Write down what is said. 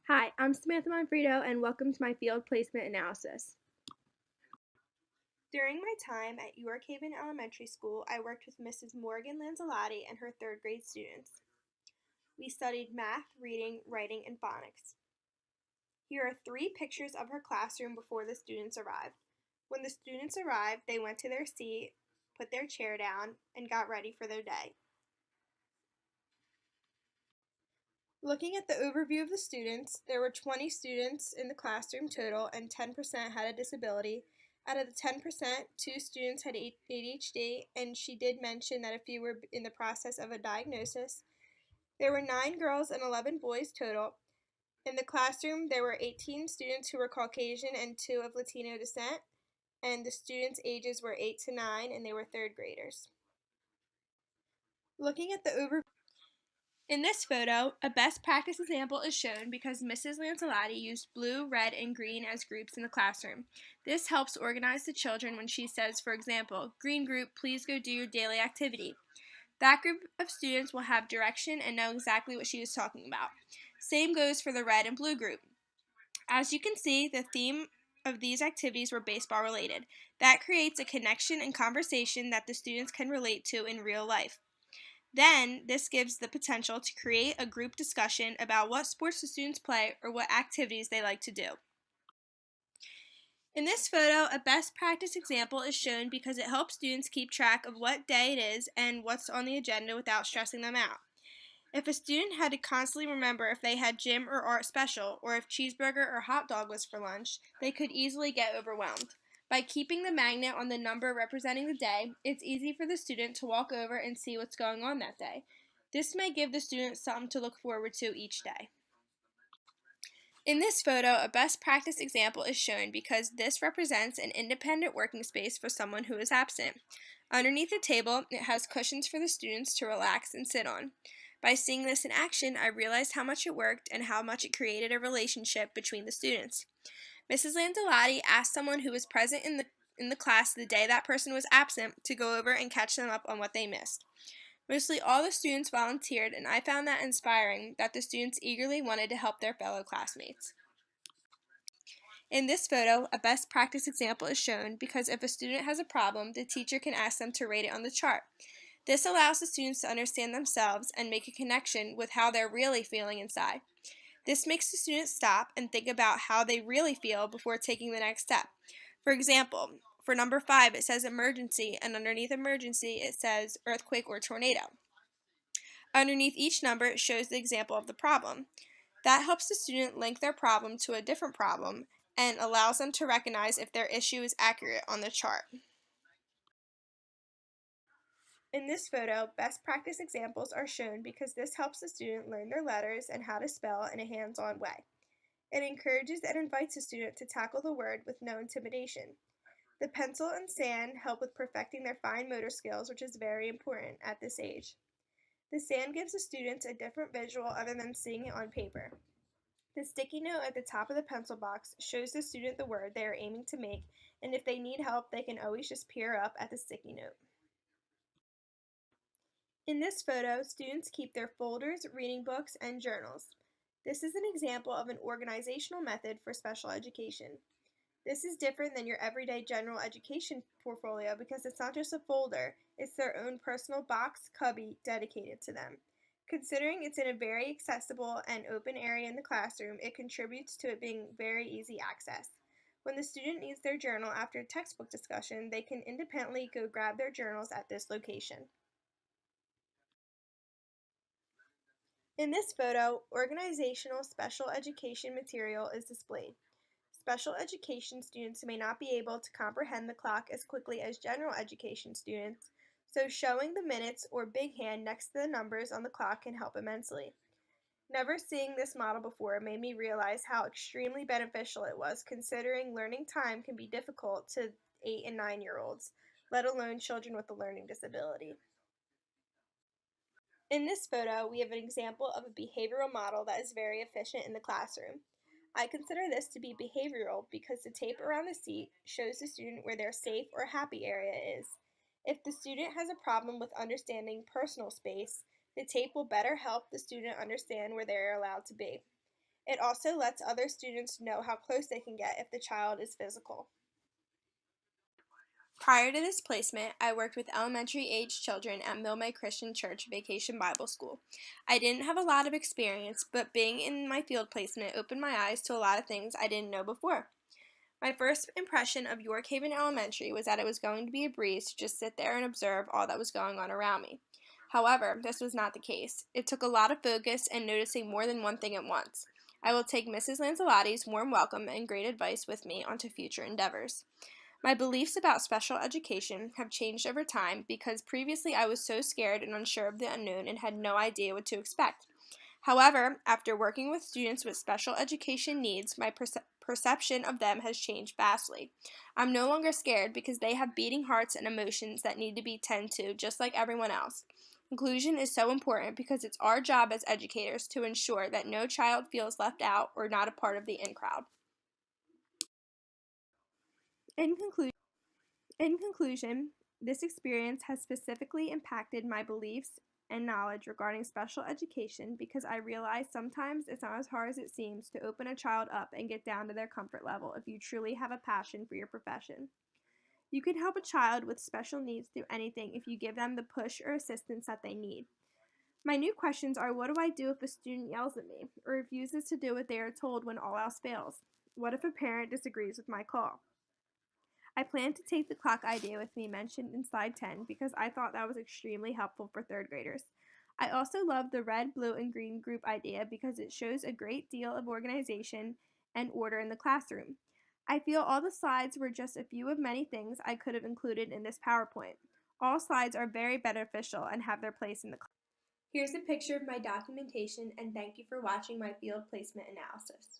Hi, I'm Samantha Monfredo, and welcome to my field placement analysis. During my time at York Haven Elementary School, I worked with Mrs. Morgan Lanzalotti and her third grade students. We studied math, reading, writing, and phonics. Here are 3 pictures of her classroom before the students arrived. When the students arrived, they went to their seat, put their chair down, and got ready for their day. Looking at the overview of the students, there were 20 students in the classroom total and 10% had a disability. Out of the 10%, 2 students had ADHD, and she did mention that a few were in the process of a diagnosis. There were 9 girls and 11 boys total. In the classroom, there were 18 students who were Caucasian and 2 of Latino descent, and the students' ages were 8 to 9, and they were third graders. Looking at the overview, in this photo, a best practice example is shown because Mrs. Lancelotti used blue, red, and green as groups in the classroom. This helps organize the children when she says, for example, green group, please go do your daily activity. That group of students will have direction and know exactly what she is talking about. Same goes for the red and blue group. As you can see, the theme of these activities were baseball related. That creates a connection and conversation that the students can relate to in real life. Then, this gives the potential to create a group discussion about what sports the students play or what activities they like to do. In this photo, a best practice example is shown because it helps students keep track of what day it is and what's on the agenda without stressing them out. If a student had to constantly remember if they had gym or art special, or if cheeseburger or hot dog was for lunch, they could easily get overwhelmed. By keeping the magnet on the number representing the day, it's easy for the student to walk over and see what's going on that day. This may give the student something to look forward to each day. In this photo, a best practice example is shown because this represents an independent working space for someone who is absent. Underneath the table, it has cushions for the students to relax and sit on. By seeing this in action, I realized how much it worked and how much it created a relationship between the students. Mrs. Lanzalotti asked someone who was present in the class the day that person was absent to go over and catch them up on what they missed. Mostly all the students volunteered, and I found that inspiring that the students eagerly wanted to help their fellow classmates. In this photo, a best practice example is shown because if a student has a problem, the teacher can ask them to rate it on the chart. This allows the students to understand themselves and make a connection with how they're really feeling inside. This makes the students stop and think about how they really feel before taking the next step. For example, for number 5, it says emergency, and underneath emergency, it says earthquake or tornado. Underneath each number, it shows the example of the problem. That helps the student link their problem to a different problem and allows them to recognize if their issue is accurate on the chart. In this photo, best practice examples are shown because this helps the student learn their letters and how to spell in a hands-on way. It encourages and invites the student to tackle the word with no intimidation. The pencil and sand help with perfecting their fine motor skills, which is very important at this age. The sand gives the students a different visual other than seeing it on paper. The sticky note at the top of the pencil box shows the student the word they are aiming to make, and if they need help, they can always just peer up at the sticky note. In this photo, students keep their folders, reading books, and journals. This is an example of an organizational method for special education. This is different than your everyday general education portfolio because it's not just a folder, it's their own personal box cubby dedicated to them. Considering it's in a very accessible and open area in the classroom, it contributes to it being very easy access. When the student needs their journal after a textbook discussion, they can independently go grab their journals at this location. In this photo, organizational special education material is displayed. Special education students may not be able to comprehend the clock as quickly as general education students, so showing the minutes or big hand next to the numbers on the clock can help immensely. Never seeing this model before made me realize how extremely beneficial it was, considering learning time can be difficult to 8 and 9-year-olds, let alone children with a learning disability. In this photo, we have an example of a behavioral model that is very efficient in the classroom. I consider this to be behavioral because the tape around the seat shows the student where their safe or happy area is. If the student has a problem with understanding personal space, the tape will better help the student understand where they are allowed to be. It also lets other students know how close they can get if the child is physical. Prior to this placement, I worked with elementary age children at Milmay Christian Church Vacation Bible School. I didn't have a lot of experience, but being in my field placement opened my eyes to a lot of things I didn't know before. My first impression of York Haven Elementary was that it was going to be a breeze to just sit there and observe all that was going on around me. However, this was not the case. It took a lot of focus and noticing more than one thing at once. I will take Mrs. Lancelotti's warm welcome and great advice with me onto future endeavors. My beliefs about special education have changed over time because previously I was so scared and unsure of the unknown and had no idea what to expect. However, after working with students with special education needs, my perception of them has changed vastly. I'm no longer scared because they have beating hearts and emotions that need to be tended to just like everyone else. Inclusion is so important because it's our job as educators to ensure that no child feels left out or not a part of the in crowd. In conclusion, In conclusion, this experience has specifically impacted my beliefs and knowledge regarding special education because I realize sometimes it's not as hard as it seems to open a child up and get down to their comfort level if you truly have a passion for your profession. You can help a child with special needs do anything if you give them the push or assistance that they need. My new questions are: what do I do if a student yells at me or refuses to do what they are told when all else fails? What if a parent disagrees with my call? I plan to take the clock idea with me mentioned in slide 10 because I thought that was extremely helpful for third graders. I also love the red, blue, and green group idea because it shows a great deal of organization and order in the classroom. I feel all the slides were just a few of many things I could have included in this PowerPoint. All slides are very beneficial and have their place in the class. Here's a picture of my documentation, and thank you for watching my field placement analysis.